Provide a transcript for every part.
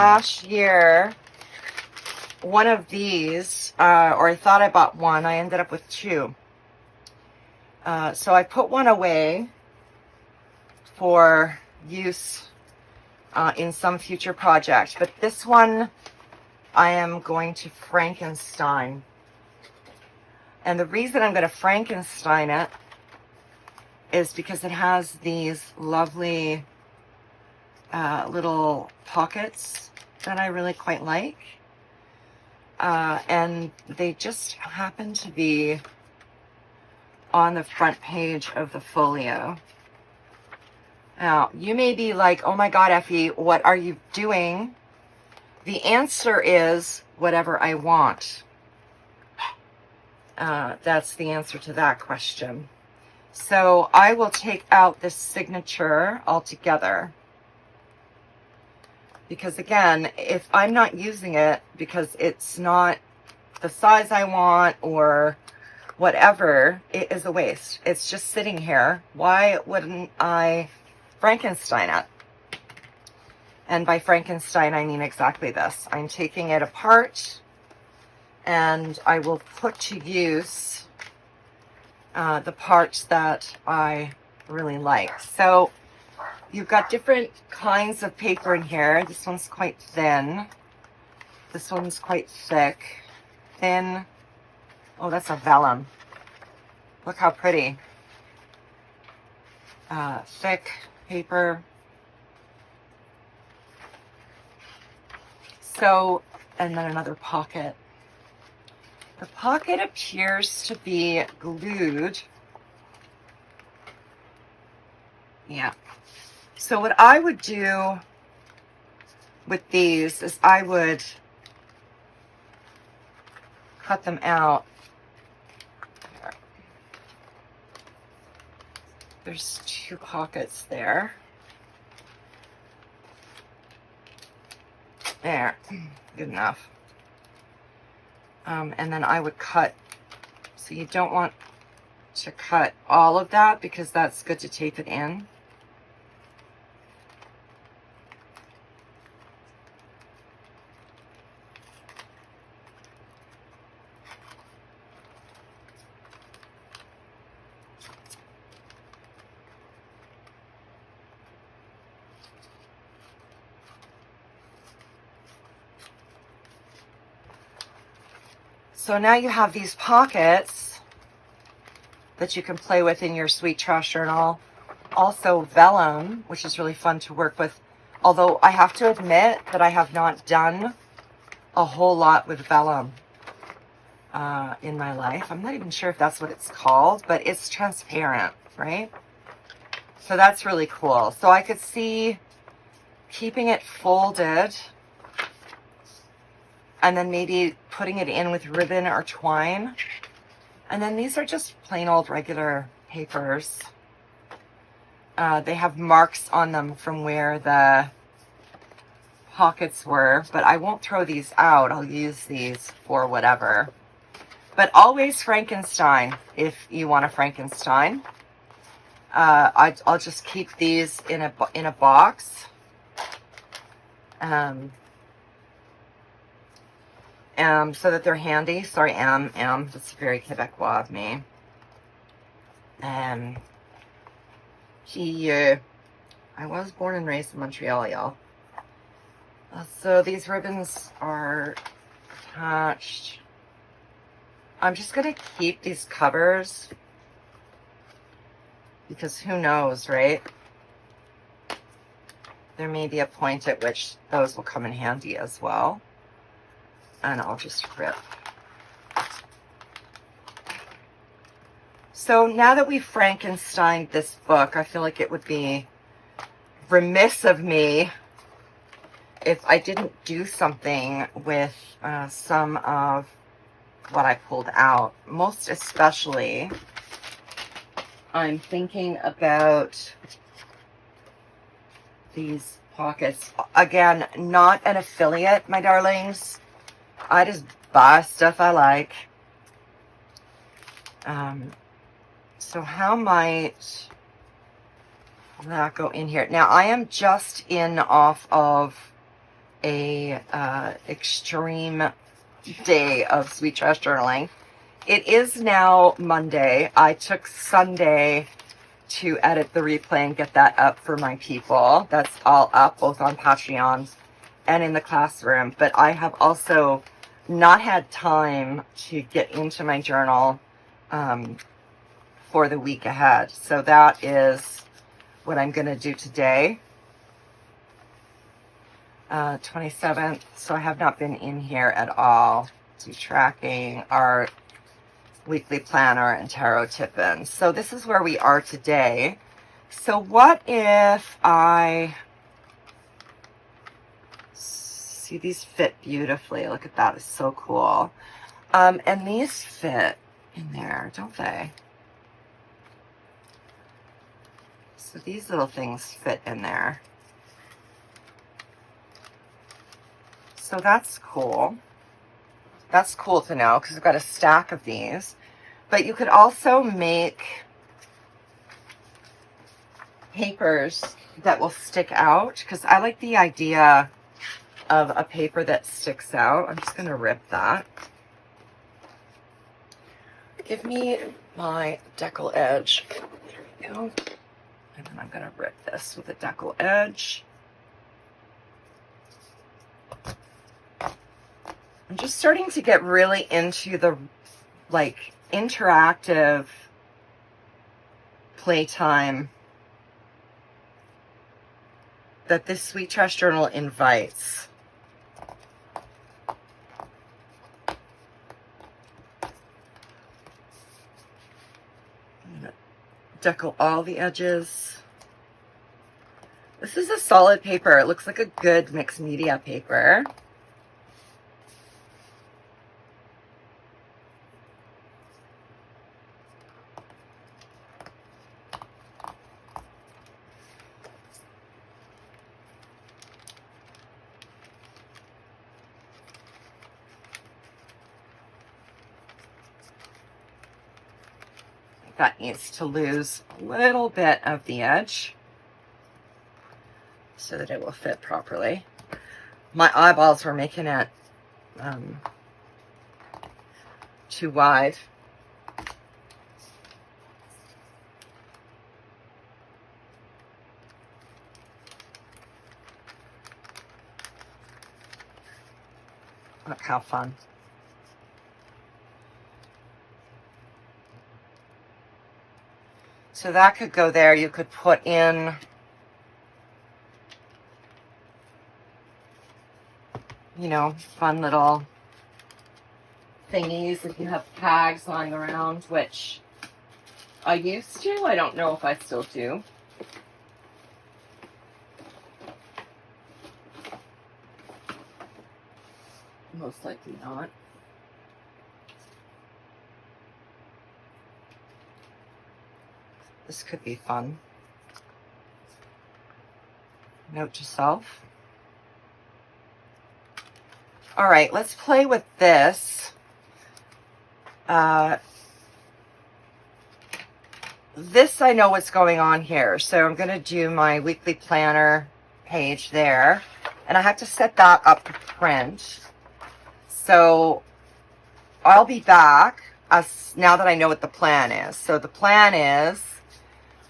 last year, one of these, or I thought I bought one, I ended up with two. So I put one away for use in some future project. But this one, I am going to Frankenstein. And the reason I'm going to Frankenstein it is because it has these lovely little pockets that I really quite like. And they just happen to be on the front page of the folio. Now, you may be like, oh my God, Effy, what are you doing? The answer is whatever I want. That's the answer to that question. So I will take out this signature altogether. Because again, if I'm not using it because it's not the size I want or whatever, it is a waste. It's just sitting here. Why wouldn't I Frankenstein it? And by Frankenstein, I mean exactly this. I'm taking it apart and I will put to use the parts that I really like. So you've got different kinds of paper in here. This one's quite thin. This one's quite thick. Thin. Oh, that's a vellum. Look how pretty. Thick paper. So, and then another pocket. The pocket appears to be glued. Yeah. So what I would do with these is I would cut them out. There's two pockets there. There, good enough. And then I would cut, so you don't want to cut all of that because that's good to tape it in. So now you have these pockets that you can play with in your Sweet Trash journal. Also vellum, which is really fun to work with. Although I have to admit that I have not done a whole lot with vellum in my life. I'm not even sure if that's what it's called, but it's transparent, right? So that's really cool. So I could see keeping it folded and then maybe putting it in with ribbon or twine. And then these are just plain old regular papers. They have marks on them from where the pockets were, but I won't throw these out. I'll use these for whatever. But always Frankenstein if you want a Frankenstein. I'll just keep these in a box. So that they're handy. Sorry, that's very Quebecois of me. I was born and raised in Montreal, y'all. So these ribbons are attached. I'm just going to keep these covers because who knows, right? There may be a point at which those will come in handy as well. And I'll just rip. So now that we've Frankensteined this book, I feel like it would be remiss of me if I didn't do something with some of what I pulled out. Most especially, I'm thinking about these pockets. Again, not an affiliate, my darlings. I just buy stuff I like. So how might that go in here? Now I am just in off of a extreme day of Sweet Trash journaling. It is now Monday. I took Sunday to edit the replay and get that up for my people. That's all up, both on Patreon and in the classroom. But I have also not had time to get into my journal for the week ahead. So that is what I'm going to do today. 27th. So I have not been in here at all to tracking our weekly planner and tarot tip-in. So this is where we are today. So what if I see these fit beautifully? Look at that. It's so cool. And these fit in there, don't they? So these little things fit in there. So that's cool. That's cool to know because I've got a stack of these. But you could also make papers that will stick out because I like the idea of a paper that sticks out. I'm just going to rip that. Give me my decal edge. There we go. And then I'm going to rip this with a decal edge. I'm just starting to get really into the like interactive playtime that this Sweet Trash journal invites. I'm going to decal all the edges. This is a solid paper. It looks like a good mixed media paper. That needs to lose a little bit of the edge so that it will fit properly. My eyeballs were making it too wide. Look how fun. So that could go there. You could put in, you know, fun little thingies if you have tags lying around, which I used to. I don't know if I still do. Most likely not. This could be fun. Note to self. All right, let's play with this. This I know what's going on here. So I'm going to do my weekly planner page there. And I have to set that up to print. So I'll be back now that I know what the plan is. So the plan is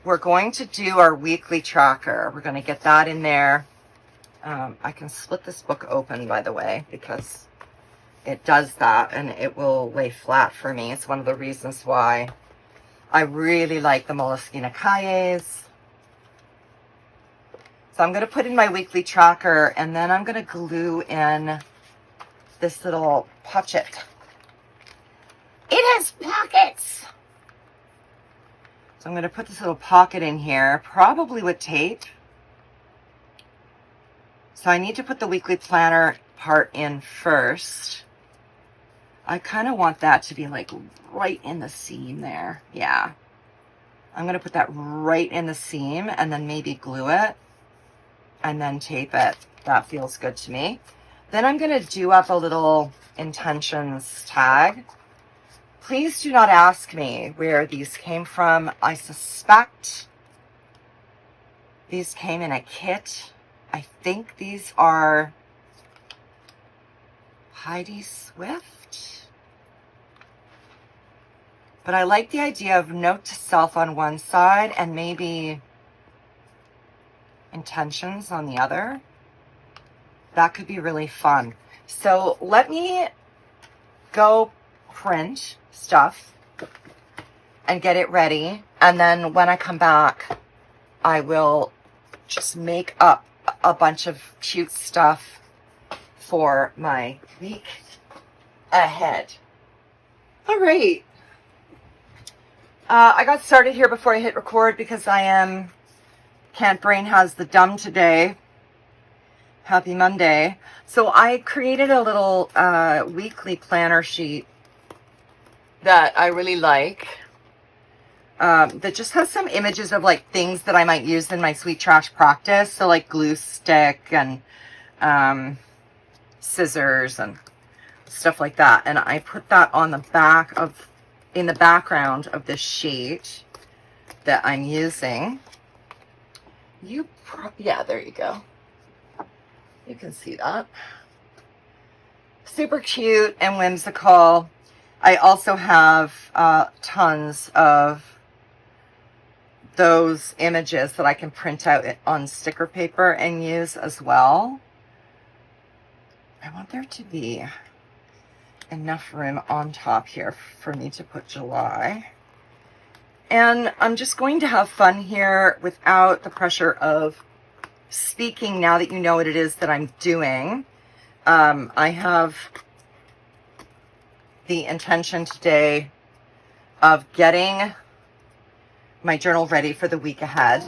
we're going to do our weekly tracker. We're going to get that in there. I can split this book open, by the way, because it does that and it will lay flat for me. It's one of the reasons why I really like the Moleskine Kayes. So I'm going to put in my weekly tracker and then I'm going to glue in this little pocket. It has pockets! So I'm going to put this little pocket in here, probably with tape. So I need to put the weekly planner part in first. I kind of want that to be like right in the seam there. Yeah. I'm going to put that right in the seam and then maybe glue it and then tape it. That feels good to me. Then I'm going to do up a little intentions tag. Please do not ask me where these came from. I suspect these came in a kit. I think these are Heidi Swift. But I like the idea of note to self on one side and maybe intentions on the other. That could be really fun. So let me go print stuff and get it ready. And then when I come back, I will just make up a bunch of cute stuff for my week ahead. All right. I got started here before I hit record because Can't Brain has the dumb today. Happy Monday. So I created a little weekly planner sheet that I really like. That just has some images of like things that I might use in my Sweet Trash practice. So like glue stick and scissors and stuff like that. And I put that on the in the background of this sheet that I'm using. Yeah, there you go. You can see that. Super cute and whimsical. I also have tons of those images that I can print out on sticker paper and use as well. I want there to be enough room on top here for me to put July. And I'm just going to have fun here without the pressure of speaking now that you know what it is that I'm doing. I have the intention today of getting my journal ready for the week ahead.